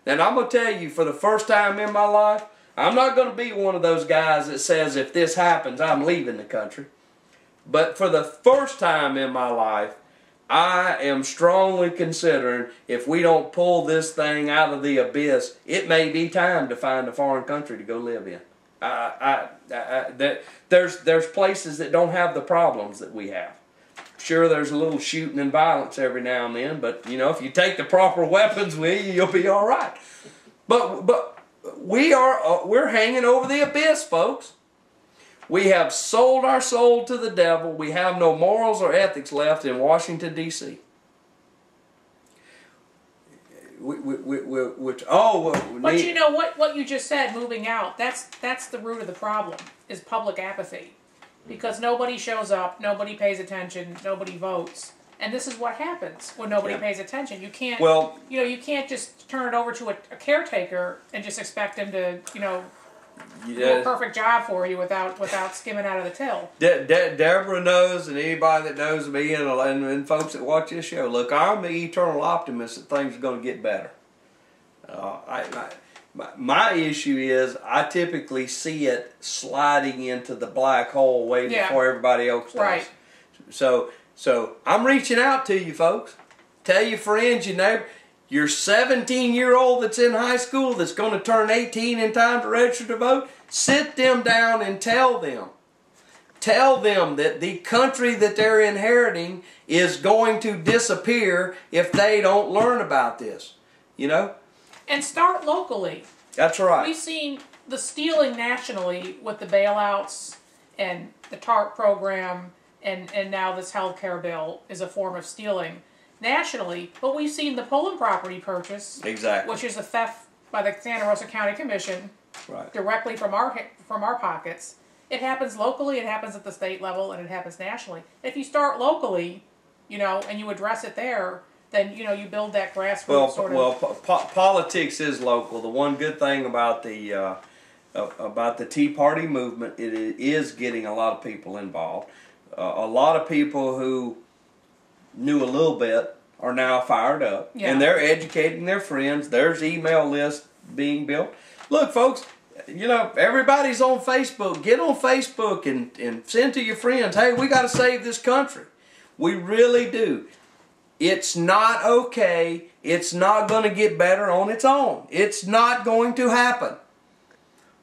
And I'm going to tell you, for the first time in my life, I'm not going to be one of those guys that says if this happens, I'm leaving the country. But for the first time in my life, I am strongly considering if we don't pull this thing out of the abyss, it may be time to find a foreign country to go live in. There's places that don't have the problems that we have. Sure, there's a little shooting and violence every now and then, but you know, if you take the proper weapons with you, you'll be all right. But we're hanging over the abyss, folks. We have sold our soul to the devil. We have no morals or ethics left in Washington, D.C. But you know what you just said, moving out, that's the root of the problem, is public apathy. Because nobody shows up, nobody pays attention, nobody votes. And this is what happens when nobody pays attention. You can't, you can't just turn it over to a caretaker and just expect him to, do a perfect job for you without skimming out of the till. Deborah knows, and anybody that knows me and folks that watch this show, look, I'm the eternal optimist that things are going to get better. My issue is I typically see it sliding into the black hole way before everybody else does. Right. So I'm reaching out to you folks. Tell your friends, your neighbor, your 17-year-old that's in high school that's going to turn 18 in time to register to vote, sit them down and tell them. Tell them that the country that they're inheriting is going to disappear if they don't learn about this. And start locally. That's right. We've seen the stealing nationally with the bailouts and the TARP program and now this health care bill is a form of stealing nationally. But we've seen the Poland property purchase, which is a theft by the Santa Rosa County Commission, directly from our pockets. It happens locally, it happens at the state level, and it happens nationally. If you start locally, and you address it there, then you build that grassroots sort of. Politics is local. The one good thing about the Tea Party movement, it is getting a lot of people involved. A lot of people who knew a little bit are now fired up, and they're educating their friends. There's email lists being built. Look, folks, everybody's on Facebook. Get on Facebook and send to your friends, hey, we got to save this country. We really do. It's not okay. It's not going to get better on its own. It's not going to happen.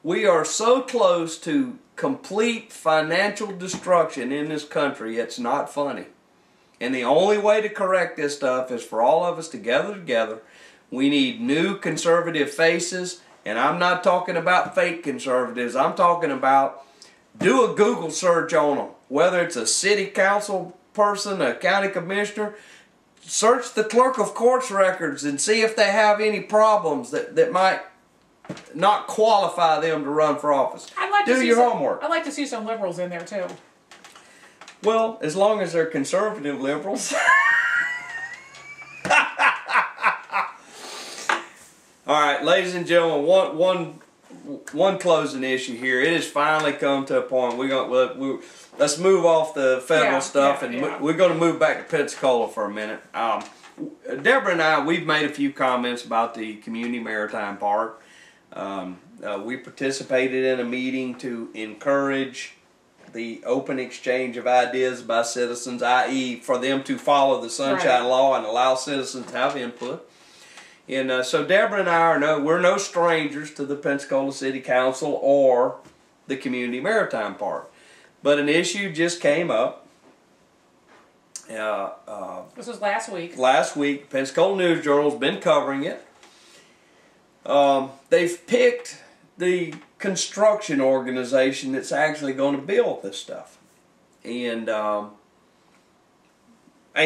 We are so close to complete financial destruction in this country, it's not funny. And the only way to correct this stuff is for all of us to gather together. We need new conservative faces, and I'm not talking about fake conservatives. I'm talking about do a Google search on them, whether it's a city council person, a county commissioner. Search the clerk of court's records and see if they have any problems that might not qualify them to run for office. Do your homework. I'd like to see some liberals in there too. Well, as long as they're conservative liberals. All right, ladies and gentlemen, one closing issue here. It has finally come to a point. Let's move off the federal stuff, and we're going to move back to Pensacola for a minute. Deborah and I, we've made a few comments about the Community Maritime Park. We participated in a meeting to encourage the open exchange of ideas by citizens, i.e. for them to follow the Sunshine Law and allow citizens to have input. And so Deborah and I we're no strangers to the Pensacola City Council or the Community Maritime Park. But an issue just came up. This was last week. Last week, Pensacola News Journal's been covering it. They've picked the construction organization that's actually going to build this stuff. And a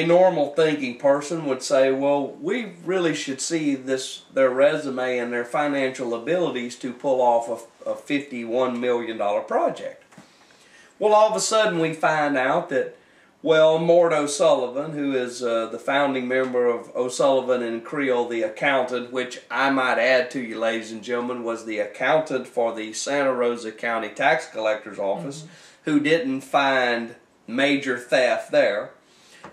normal thinking person would say, well, we really should see their resume and their financial abilities to pull off a $51 million project. Well, all of a sudden we find out that, Mort O'Sullivan, who is the founding member of O'Sullivan and Creel, the accountant, which I might add to you, ladies and gentlemen, was the accountant for the Santa Rosa County Tax Collector's Office, who didn't find major theft there.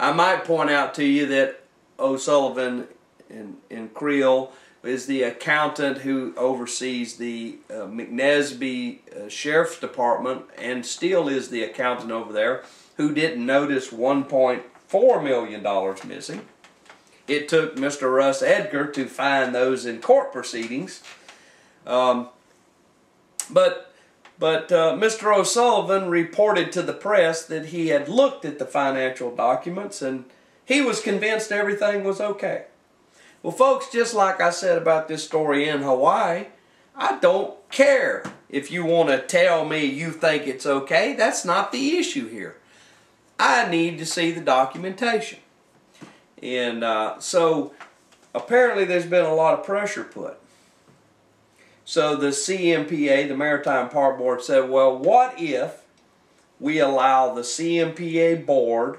I might point out to you that O'Sullivan and Creel is the accountant who oversees the McNesby Sheriff's Department, and still is the accountant over there, who didn't notice $1.4 million missing. It took Mr. Russ Edgar to find those in court proceedings. But Mr. O'Sullivan reported to the press that he had looked at the financial documents and he was convinced everything was okay. Well, folks, just like I said about this story in Hawaii, I don't care if you want to tell me you think it's okay. That's not the issue here. I need to see the documentation. And so apparently there's been a lot of pressure put. So the CMPA, the Maritime Park Board, said, well, what if we allow the CMPA board,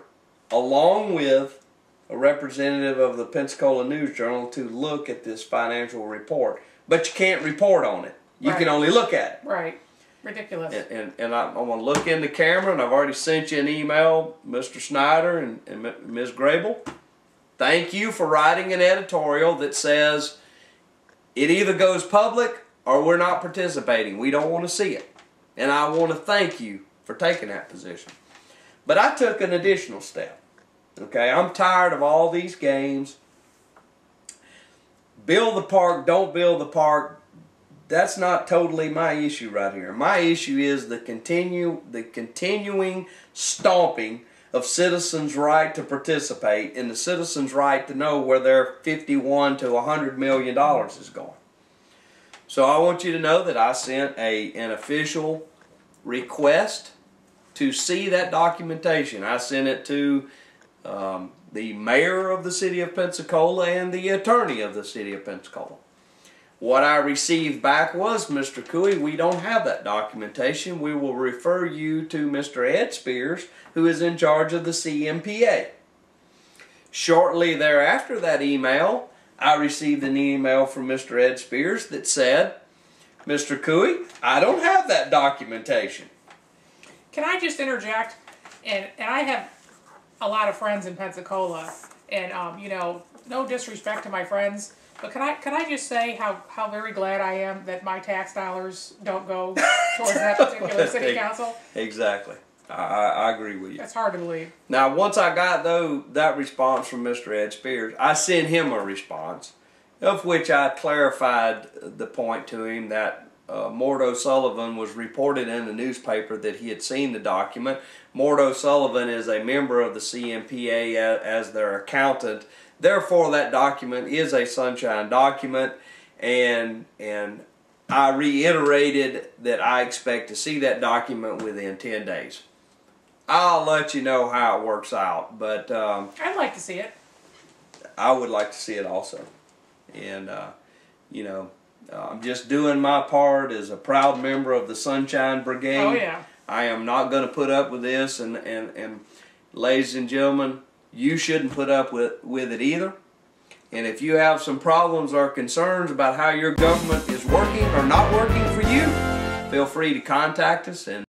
along with a representative of the Pensacola News Journal, to look at this financial report? But you can't report on it. You can only look at it. Right. Ridiculous. And I'm going to look in the camera, and I've already sent you an email, Mr. Snyder and Ms. Grable. Thank you for writing an editorial that says it either goes public or we're not participating. We don't want to see it. And I want to thank you for taking that position. But I took an additional step. Okay, I'm tired of all these games. Build the park, don't build the park. That's not totally my issue right here. My issue is the continuing stomping of citizens' right to participate and the citizens' right to know where their $51 to $100 million is going. So I want you to know that I sent an official request to see that documentation. I sent it to the mayor of the city of Pensacola and the attorney of the city of Pensacola. What I received back was, Mr. Cooey, we don't have that documentation. We will refer you to Mr. Ed Spears, who is in charge of the CMPA. Shortly thereafter that email, I received an email from Mr. Ed Spears that said, Mr. Cooey, I don't have that documentation. Can I just interject? And I have a lot of friends in Pensacola, and you know, no disrespect to my friends, but can I just say how very glad I am that my tax dollars don't go towards that particular city council? Exactly. I agree with you. That's hard to believe. Now, once I got that response from Mr. Ed Spears, I sent him a response, of which I clarified the point to him that Mort O'Sullivan was reported in the newspaper that he had seen the document. Mort O'Sullivan is a member of the CMPA as their accountant. Therefore, that document is a sunshine document, and I reiterated that I expect to see that document within 10 days. I'll let you know how it works out, but I'd like to see it. I would like to see it also. And, you know, I'm just doing my part as a proud member of the Sunshine Brigade. Oh, yeah. I am not going to put up with this, and ladies and gentlemen, you shouldn't put up with it either. And if you have some problems or concerns about how your government is working or not working for you, feel free to contact us. And